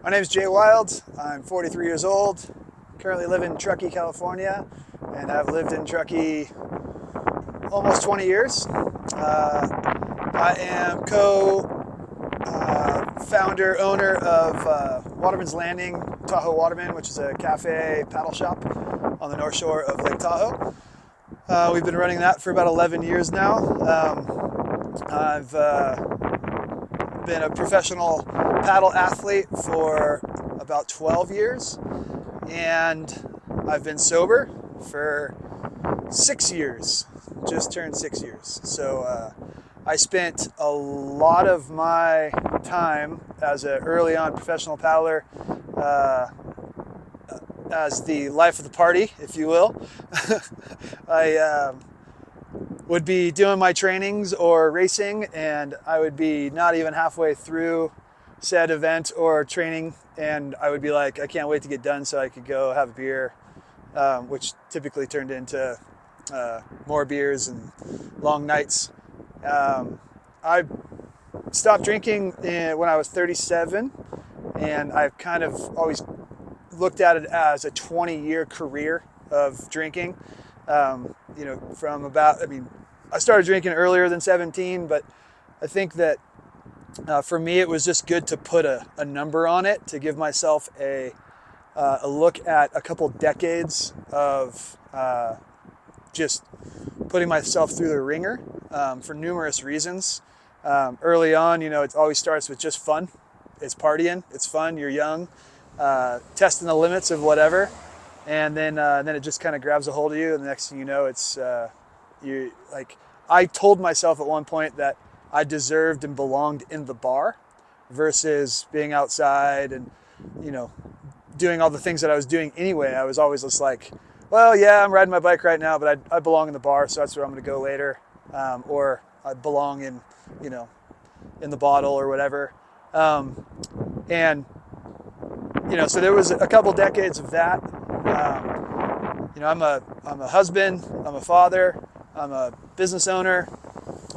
My name is Jay Wild. I'm 43 years old. Currently live in Truckee, California, and I've lived in Truckee almost 20 years. I am co-founder, owner of Waterman's Landing, Tahoe Waterman, which is a cafe paddle shop on the north shore of Lake Tahoe. We've been running that for about 11 years now. I've been a professional paddle athlete for about 12 years, and I've been sober for 6 years, just turned 6 years. So I spent a lot of my time as an early on professional paddler as the life of the party, if you will. I would be doing my trainings or racing, and I would be not even halfway through said event or training, and I would be like, I can't wait to get done so I could go have a beer, which typically turned into more beers and long nights. I stopped drinking when I was 37, and I've kind of always looked at it as a 20-year career of drinking. From about, I started drinking earlier than 17, but I think that for me, it was just good to put a number on it, to give myself a look at a couple decades of just putting myself through the ringer for numerous reasons. Early on, it always starts with just fun. It's partying, it's fun, you're young, testing the limits of whatever. And then it just kind of grabs a hold of you, and the next thing you know, it's you like. I told myself at one point that I deserved and belonged in the bar versus being outside and doing all the things that I was doing anyway. I was always just like, well, yeah, I'm riding my bike right now, but I belong in the bar, so that's where I'm going to go later, or I belong in in the bottle or whatever, and so there was a couple decades of that. I'm a husband, I'm a father, I'm a business owner.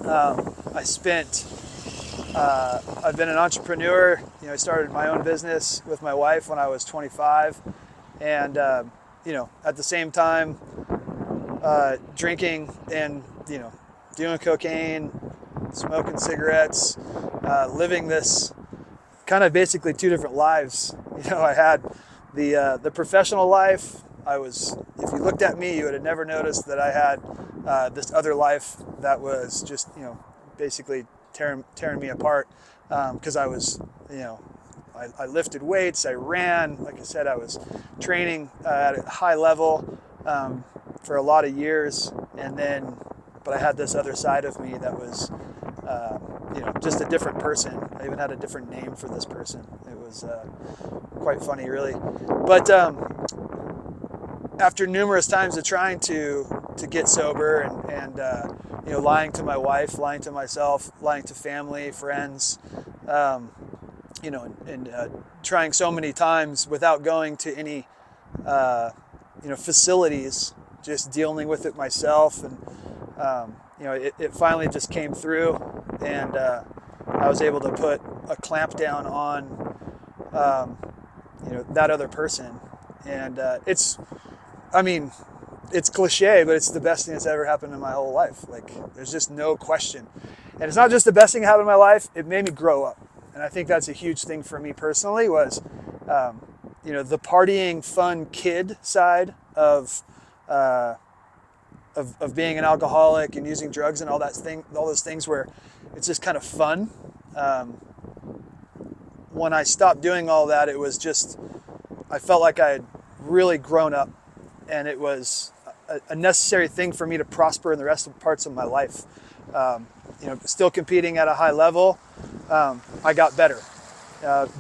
I've been an entrepreneur. I started my own business with my wife when I was 25, and at the same time, drinking and doing cocaine, smoking cigarettes, living this kind of basically two different lives. I had the professional life. If you looked at me, you would have never noticed that I had this other life that was just, basically tearing me apart. Because I was, I lifted weights, I ran, like I said, I was training at a high level for a lot of years. But I had this other side of me that was, just a different person. I even had a different name for this person. It was quite funny, really. But after numerous times of trying to get sober and lying to my wife, lying to myself, lying to family, friends, trying so many times without going to any facilities, just dealing with it myself, and it finally just came through, and I was able to put a clamp down on that other person, and it's cliche, but it's the best thing that's ever happened in my whole life. Like, there's just no question. And it's not just the best thing that happened in my life, it made me grow up. And I think that's a huge thing for me personally was, the partying fun kid side of being an alcoholic and using drugs and all those things where it's just kind of fun. When I stopped doing all that, it was just, I felt like I had really grown up, and it was a necessary thing for me to prosper in the rest of the parts of my life. Still competing at a high level, I got better.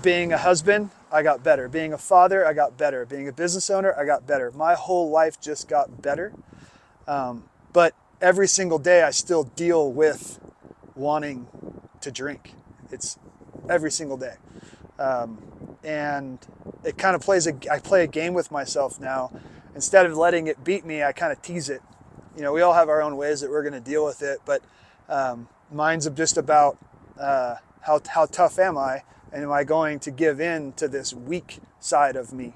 Being a husband, I got better. Being a father, I got better. Being a business owner, I got better. My whole life just got better. But every single day, I still deal with wanting to drink. It's every single day. And it kind of I play a game with myself now. Instead of letting it beat me, I kind of tease it. We all have our own ways that we're going to deal with it, but mine's just about how tough am I, And am I going to give in to this weak side of me?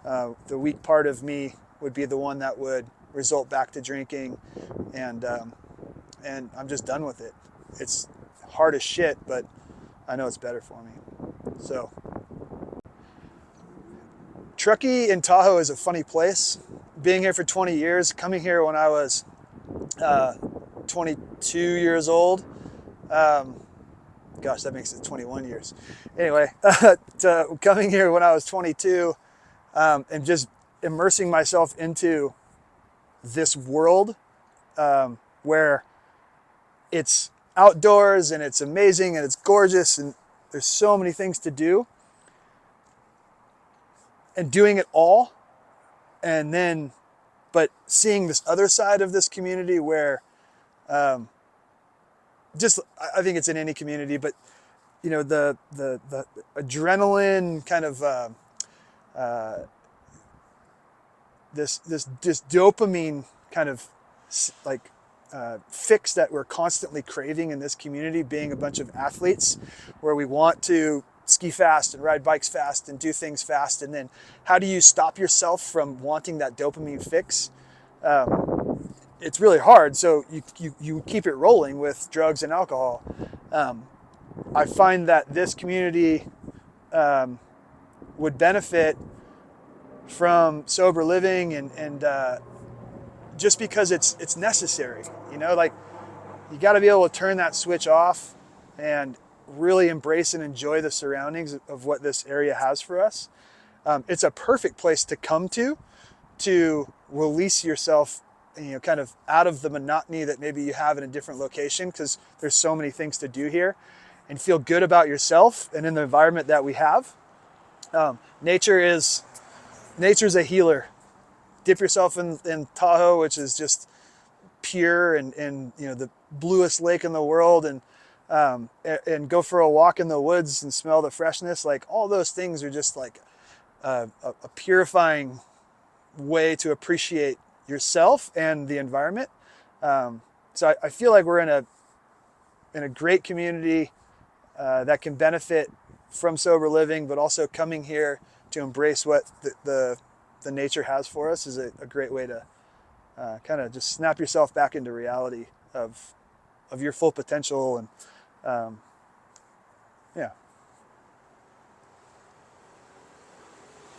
The weak part of me would be the one that would result back to drinking, and I'm just done with it. It's hard as shit, but I know it's better for me. So Truckee in Tahoe is a funny place. Being here for 20 years, coming here when I was 22 years old. Gosh, that makes it 21 years. Anyway, coming here when I was 22 and just immersing myself into this world where it's outdoors and it's amazing and it's gorgeous and there's so many things to do, and doing it all, and then but seeing this other side of this community where just I think it's in any community, but you know, the adrenaline kind of this dopamine kind of like fix that we're constantly craving in this community, being a bunch of athletes where we want to ski fast and ride bikes fast and do things fast. And then how do you stop yourself from wanting that dopamine fix? It's really hard. So you keep it rolling with drugs and alcohol. I find that this community would benefit from sober living and just because it's necessary, you know, like you got to be able to turn that switch off and really embrace and enjoy the surroundings of what this area has for us. It's a perfect place to come to release yourself, you know, kind of out of the monotony that maybe you have in a different location, because there's so many things to do here, and feel good about yourself and in the environment that we have. Nature's a healer. Dip yourself in Tahoe, which is just pure and you know, the bluest lake in the world, and go for a walk in the woods and smell the freshness. Like all those things are just like a purifying way to appreciate yourself and the environment. So I feel like we're in a great community that can benefit from sober living, but also coming here to embrace what the nature has for us is a great way to kind of just snap yourself back into reality of your full potential and